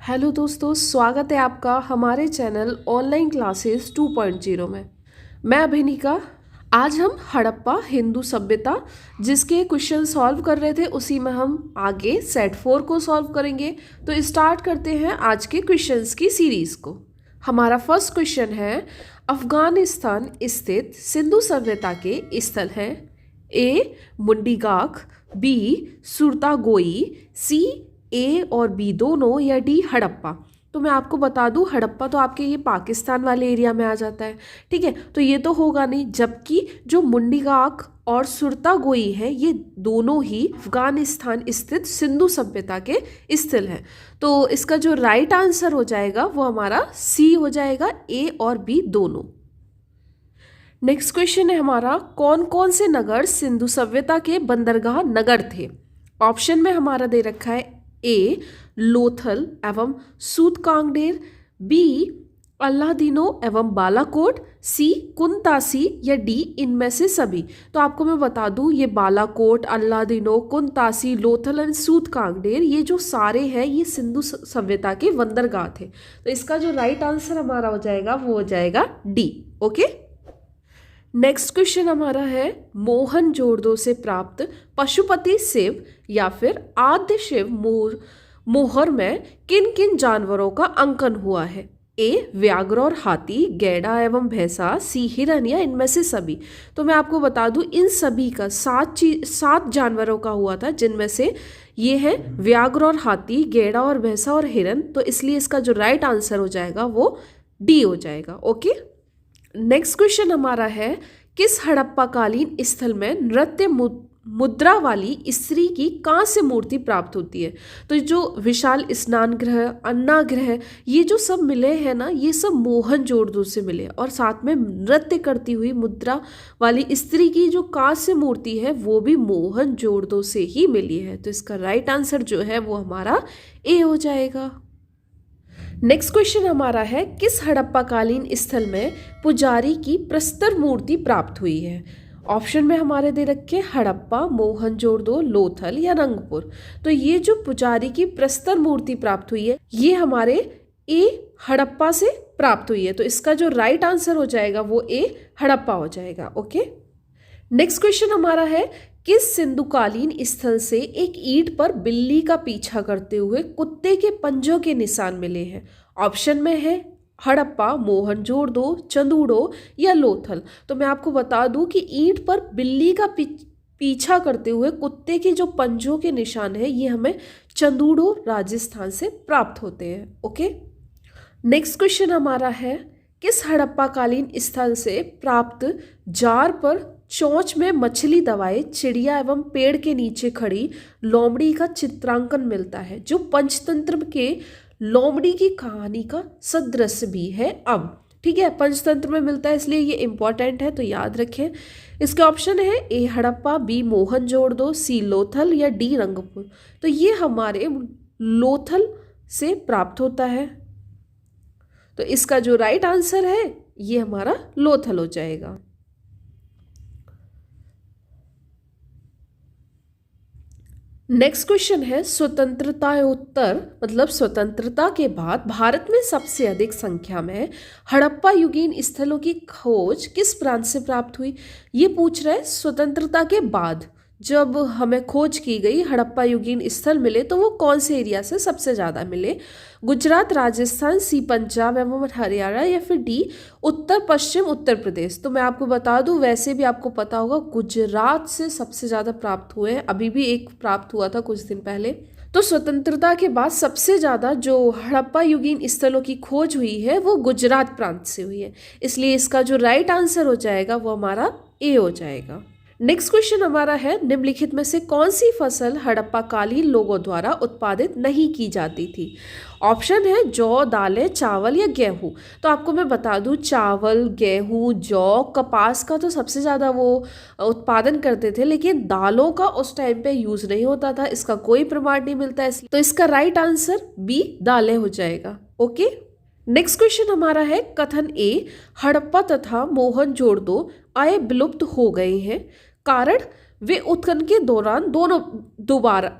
Hello दोस्तों, स्वागत है आपका हमारे चैनल ऑनलाइन क्लासेस 2.0 में। मैं अभिनिका। आज हम हड़प्पा हिंदू सभ्यता जिसके क्वेश्चन सॉल्व कर रहे थे उसी में हम आगे सेट 4 को सॉल्व करेंगे। तो स्टार्ट करते हैं आज के क्वेश्चंस की सीरीज को। हमारा फर्स्ट क्वेश्चन है, अफगानिस्तान स्थित सिंधु सभ्यता के स्थल हैं। ए मुंडीगाख, बी सुरतागोई, सी ए और बी दोनों, या डी हड़प्पा। तो मैं आपको बता दूं, हड़प्पा तो आपके ये पाकिस्तान वाले एरिया में आ जाता है, ठीक है, तो ये तो होगा नहीं। जबकि जो मुंडीगाख और सुरतागोई है ये दोनों ही अफगानिस्तान स्थित सिंधु सभ्यता के स्थल हैं। तो इसका जो राइट आंसर हो जाएगा वो हमारा सी हो जाएगा, ए और बी दोनों। नेक्स्ट क्वेश्चन है हमारा, कौन कौन से नगर सिंधु सभ्यता के बंदरगाह नगर थे। ऑप्शन में हमारा दे रखा है ए लोथल एवं सूतकांगडेर, बी अल्लादीनो एवं बालाकोट, सी कुनतासी, या डी इनमें से सभी। तो आपको मैं बता दूं, ये बालाकोट, अल्लादीनो, कुनतासी, लोथल एंड सूतकांगडेर ये जो सारे हैं ये सिंधु सभ्यता के बंदरगाह थे। तो इसका जो राइट आंसर हमारा हो जाएगा वो हो जाएगा डी। ओके। नेक्स्ट क्वेश्चन हमारा है, मोहनजोदड़ो से प्राप्त पशुपति शिव या फिर आद्य शिव मोहर में किन किन जानवरों का अंकन हुआ है। ए व्याघ्र और हाथी, गैंडा एवं भैंसा, सी हिरन, या इनमें से सभी। तो मैं आपको बता दूं, इन सभी का 7 जानवरों का हुआ था, जिनमें से ये है व्याघ्र और हाथी, गैंडा और भैंसा और हिरन। तो इसलिए इसका जो राइट आंसर हो जाएगा वो डी हो जाएगा। ओके। नेक्स्ट क्वेश्चन हमारा है, किस हड़प्पाकालीन स्थल में नृत्य मुद्रा वाली स्त्री की कांस्य मूर्ति प्राप्त होती है। तो जो विशाल स्नान गृह, अन्नागृह, ये जो सब मिले हैं ना, ये सब मोहनजोदड़ो से मिले, और साथ में नृत्य करती हुई मुद्रा वाली स्त्री की जो कांस्य मूर्ति है वो भी मोहनजोदड़ो से ही मिली है। तो इसका राइट आंसर जो है वो हमारा ए हो जाएगा। नेक्स्ट क्वेश्चन हमारा है, किस हड़प्पाकालीन स्थल में पुजारी की प्रस्तर मूर्ति प्राप्त हुई है। ऑप्शन में हमारे दे रखे हड़प्पा, मोहनजोदड़ो, लोथल या रंगपुर। तो ये जो पुजारी की प्रस्तर मूर्ति प्राप्त हुई है ये हमारे ए हड़प्पा से प्राप्त हुई है। तो इसका जो राइट आंसर हो जाएगा वो ए हड़प्पा हो जाएगा। ओके। नेक्स्ट क्वेश्चन हमारा है, किस सिंधुकालीन स्थल से एक ईंट पर बिल्ली का पीछा करते हुए कुत्ते के पंजों के निशान मिले हैं। ऑप्शन में है हड़प्पा, मोहनजोदड़ो, चंदूड़ो या लोथल। तो मैं आपको बता दूं कि ईंट पर बिल्ली का पीछा करते हुए कुत्ते के जो पंजों के निशान है ये हमें चंदूड़ो राजस्थान से प्राप्त होते हैं। ओके। नेक्स्ट क्वेश्चन हमारा है, किस हड़प्पाकालीन स्थल से प्राप्त जार पर चोंच में मछली दबाए चिड़िया एवं पेड़ के नीचे खड़ी लोमड़ी का चित्रांकन मिलता है, जो पंचतंत्र के लोमड़ी की कहानी का सदृश भी है। अब ठीक है, पंचतंत्र में मिलता है इसलिए ये इंपॉर्टेंट है, तो याद रखें। इसके ऑप्शन है ए हड़प्पा, बी मोहनजोदड़ो, सी लोथल या डी रंगपुर। तो ये हमारे लोथल से प्राप्त होता है। तो इसका जो राइट आंसर है ये हमारा लोथल हो जाएगा। नेक्स्ट क्वेश्चन है, स्वतंत्रतायोत्तर मतलब स्वतंत्रता के बाद भारत में सबसे अधिक संख्या में हड़प्पा युगीन स्थलों की खोज किस प्रांत से प्राप्त हुई। ये पूछ रहा है स्वतंत्रता के बाद जब हमें खोज की गई हड़प्पा युगीन स्थल मिले तो वो कौन से एरिया से सबसे ज़्यादा मिले। गुजरात, राजस्थान, सी पंजाब एवं हरियाणा, या फिर डी उत्तर पश्चिम उत्तर प्रदेश। तो मैं आपको बता दूं, वैसे भी आपको पता होगा गुजरात से सबसे ज़्यादा प्राप्त हुए हैं, अभी भी एक प्राप्त हुआ था कुछ दिन पहले। तो स्वतंत्रता के बाद सबसे ज़्यादा जो हड़प्पा युगीन स्थलों की खोज हुई है वो गुजरात प्रांत से हुई है, इसलिए इसका जो राइट आंसर हो जाएगा वो हमारा ए हो जाएगा। नेक्स्ट क्वेश्चन हमारा है, निम्नलिखित में से कौन सी फसल हड़प्पाकालीन लोगों द्वारा उत्पादित नहीं की जाती थी। ऑप्शन है जौ, दालें, चावल या गेहूं। तो आपको मैं बता दूं, चावल, गेहूं, जौ, कपास का तो सबसे ज़्यादा वो उत्पादन करते थे, लेकिन दालों का उस टाइम पे यूज़ नहीं होता था, इसका कोई प्रमाण नहीं मिलता है। तो इसका राइट आंसर बी दालें हो जाएगा। ओके। नेक्स्ट क्वेश्चन हमारा है, कथन ए हड़प्पा तथा मोहनजोदड़ो आय विलुप्त हो गए हैं कारण वे उत्खनन के दौरान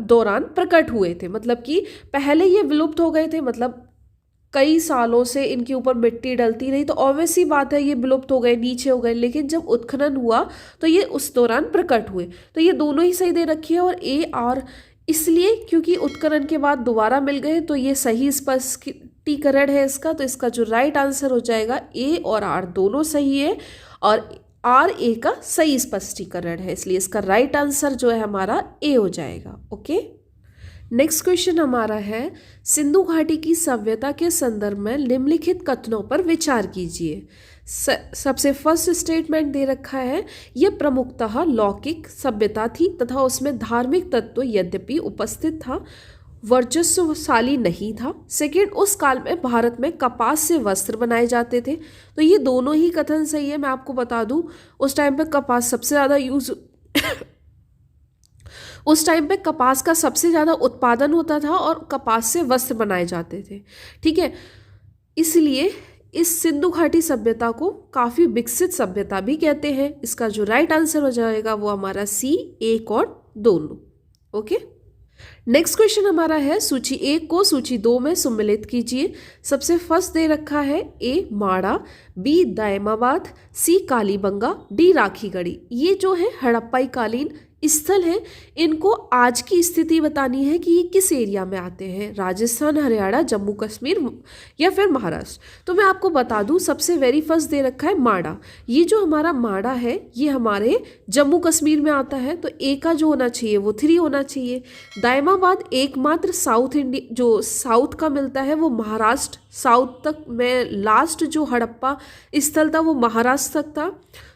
दौरान प्रकट हुए थे। मतलब कि पहले ये विलुप्त हो गए थे, मतलब कई सालों से इनके ऊपर मिट्टी डलती रही, तो ऑब्वियस ही बात है ये विलुप्त हो गए, नीचे हो गए। लेकिन जब उत्खनन हुआ तो ये उस दौरान प्रकट हुए। तो ये दोनों ही सही दे रखी है, और ए आर इसलिए क्योंकि उत्खनन के बाद दोबारा मिल गए, तो ये सही स्पष्टीकरण है इसका। तो इसका जो राइट आंसर हो जाएगा, ए और आर दोनों सही है, और आर ए का सही स्पष्टीकरण है, इसलिए इसका राइट आंसर जो है हमारा ए हो जाएगा। ओके, नेक्स्ट क्वेश्चन हमारा है, सिंधु घाटी की सभ्यता के संदर्भ में निम्नलिखित कथनों पर विचार कीजिए। सबसे फर्स्ट स्टेटमेंट दे रखा है, यह प्रमुखतः लौकिक सभ्यता थी तथा उसमें धार्मिक तत्व यद्यपि उपस्थित था, वर्चस्वशाली नहीं था। सेकेंड, उस काल में भारत में कपास से वस्त्र बनाए जाते थे। तो ये दोनों ही कथन सही है। मैं आपको बता दूं, उस टाइम पे कपास सबसे ज़्यादा यूज उस टाइम पे कपास का सबसे ज़्यादा उत्पादन होता था और कपास से वस्त्र बनाए जाते थे। ठीक है, इसलिए इस सिंधु घाटी सभ्यता को काफ़ी विकसित सभ्यता भी कहते हैं। इसका जो राइट आंसर हो जाएगा वो हमारा सी, एक और दोनों। ओके, नेक्स्ट क्वेश्चन हमारा है, सूची 1 को सूची 2 में सम्मिलित कीजिए। सबसे फर्स्ट दे रखा है, ए माड़ा, बी दायमाबाद, सी कालीबंगा, डी राखीगढ़ी। ये जो है हड़प्पाई कालीन स्थल है, इनको आज की स्थिति बतानी है कि ये किस एरिया में आते हैं, राजस्थान, हरियाणा, जम्मू कश्मीर या फिर महाराष्ट्र। तो मैं आपको बता दूं, सबसे वेरी फर्स्ट दे रखा है माड़ा। ये जो हमारा माड़ा है ये हमारे जम्मू कश्मीर में आता है, तो ए का जो होना चाहिए वो 3 होना चाहिए। दायमाबाद एकमात्र साउथ इंडिया जो साउथ का मिलता है वो महाराष्ट्र साउथ तक में, लास्ट जो हड़प्पा स्थल था वो महाराष्ट्र तक था,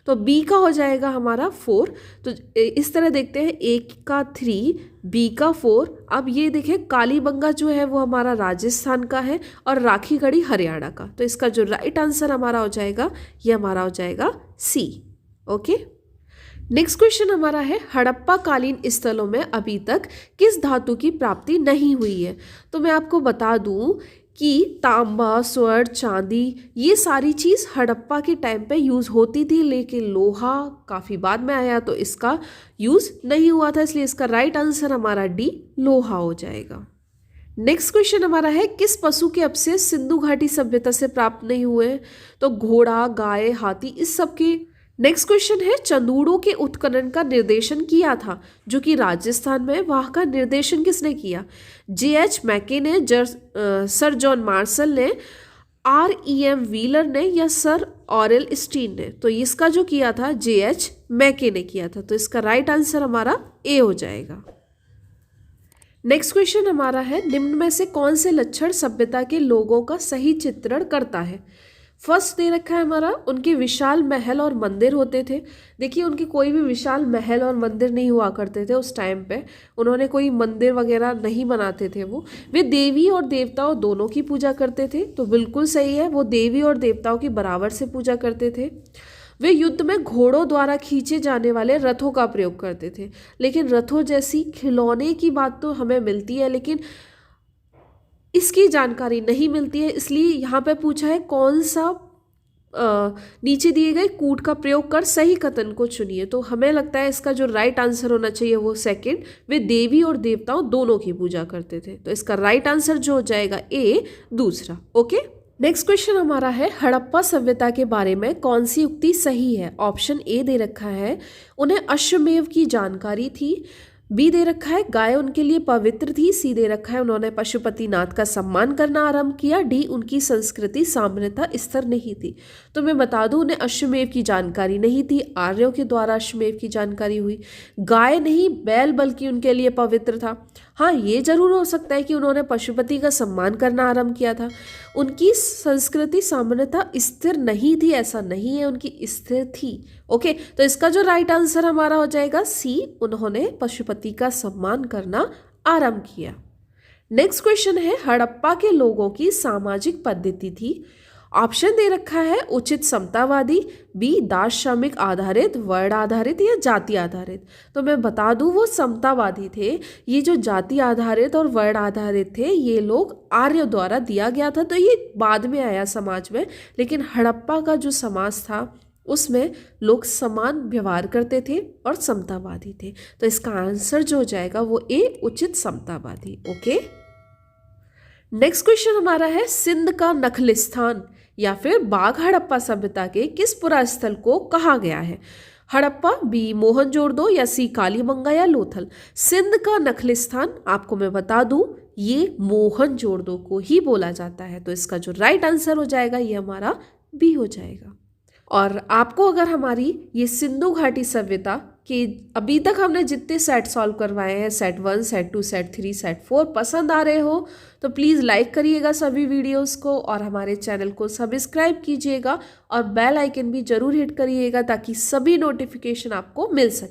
तो बी का हो जाएगा हमारा 4। तो इस तरह देखते हैं, ए का 3, बी का 4। अब ये देखें, कालीबंगा जो है वो हमारा राजस्थान का है और राखीगढ़ी हरियाणा का। तो इसका जो राइट आंसर हमारा हो जाएगा, ये हमारा हो जाएगा सी। ओके, नेक्स्ट क्वेश्चन हमारा है, हड़प्पा कालीन स्थलों में अभी तक किस धातु की प्राप्ति नहीं हुई है। तो मैं आपको बता दूं कि तांबा, स्वर्ण, चांदी, ये सारी चीज़ हड़प्पा के टाइम पे यूज़ होती थी, लेकिन लोहा काफ़ी बाद में आया तो इसका यूज़ नहीं हुआ था, इसलिए इसका राइट आंसर हमारा डी, लोहा हो जाएगा। नेक्स्ट क्वेश्चन हमारा है, किस पशु के अवशेष सिंधु घाटी सभ्यता से प्राप्त नहीं हुए। तो घोड़ा, गाय, हाथी, इस सब के। नेक्स्ट क्वेश्चन है, चंदूड़ों के उत्खनन का निर्देशन किया था जो कि राजस्थान में, वहाँ का निर्देशन किसने किया। J.H. मैके ने, सर जॉन मार्शल ने, R.E.M. व्हीलर ने या सर ऑरेल स्टीन ने। तो इसका जो किया था J.H. मैके ने किया था, तो इसका राइट आंसर हमारा ए हो जाएगा। नेक्स्ट क्वेश्चन हमारा है, निम्न में से कौन से लक्षण सभ्यता के लोगों का सही चित्रण करता है। फर्स्ट दे रखा है हमारा, उनके विशाल महल और मंदिर होते थे। देखिए, उनके कोई भी विशाल महल और मंदिर नहीं हुआ करते थे उस टाइम पे, उन्होंने कोई मंदिर वगैरह नहीं बनाते थे। वे देवी और देवताओं दोनों की पूजा करते थे। तो बिल्कुल सही है, वो देवी और देवताओं की बराबर से पूजा करते थे। वे युद्ध में घोड़ों द्वारा खींचे जाने वाले रथों का प्रयोग करते थे। लेकिन रथों जैसी खिलौने की बात तो हमें मिलती है, लेकिन इसकी जानकारी नहीं मिलती है, इसलिए यहाँ पे पूछा है कौन सा नीचे दिए गए कूट का प्रयोग कर सही कथन को चुनिए। तो हमें लगता है इसका जो राइट आंसर होना चाहिए वो सेकंड, वे देवी और देवताओं दोनों की पूजा करते थे। तो इसका राइट आंसर जो हो जाएगा ए, दूसरा। ओके, नेक्स्ट क्वेश्चन हमारा है, हड़प्पा सभ्यता के बारे में कौन सी उक्ति सही है। ऑप्शन ए दे रखा है, उन्हें अश्वमेव की जानकारी थी। बी दे रखा है, गाय उनके लिए पवित्र थी। सी दे रखा है, उन्होंने पशुपतिनाथ का सम्मान करना आरंभ किया। डी, उनकी संस्कृति साम्यता स्तर नहीं थी। तो मैं बता दूं, उन्हें अश्वमेव की जानकारी नहीं थी, आर्यों के द्वारा अश्वमेव की जानकारी हुई। गाय नहीं, बैल बल्कि उनके लिए पवित्र था। हाँ, ये जरूर हो सकता है कि उन्होंने पशुपति का सम्मान करना आरंभ किया था। उनकी संस्कृति सामान्यता स्थिर नहीं थी, ऐसा नहीं है, उनकी स्थिर थी। ओके, तो इसका जो राइट आंसर हमारा हो जाएगा सी, उन्होंने पशुपति का सम्मान करना आरंभ किया। नेक्स्ट क्वेश्चन है, हड़प्पा के लोगों की सामाजिक पद्धति थी। ऑप्शन दे रखा है, उचित समतावादी, बी दास श्रमिक आधारित, वर्ण आधारित या जाति आधारित। तो मैं बता दूं, वो समतावादी थे। ये जो जाति आधारित और वर्ण आधारित थे, ये लोग आर्य द्वारा दिया गया था, तो ये बाद में आया समाज में। लेकिन हड़प्पा का जो समाज था उसमें लोग समान व्यवहार करते थे और समतावादी थे। तो इसका आंसर जो हो जाएगा वो ए, उचित समतावादी। ओके, नेक्स्ट क्वेश्चन हमारा है, सिंध का नखलिस्तान या फिर बाघ हड़प्पा सभ्यता के किस पुरास्थल को कहा गया है? हड़प्पा, बी मोहनजोदड़ो, या सी कालीबंगा, या लोथल। सिंध का नखलिस्तान आपको मैं बता दूं ये मोहनजोदड़ो को ही बोला जाता है। तो इसका जो राइट आंसर हो जाएगा ये हमारा बी हो जाएगा। और आपको अगर हमारी ये सिंधु घाटी सभ्यता के अभी तक हमने जितने सेट सॉल्व करवाए हैं, सेट 1, सेट 2, सेट 3, सेट 4 पसंद आ रहे हो तो प्लीज़ लाइक करिएगा सभी वीडियोस को और हमारे चैनल को सब्सक्राइब कीजिएगा और बेल आइकन भी ज़रूर हिट करिएगा ताकि सभी नोटिफिकेशन आपको मिल सके।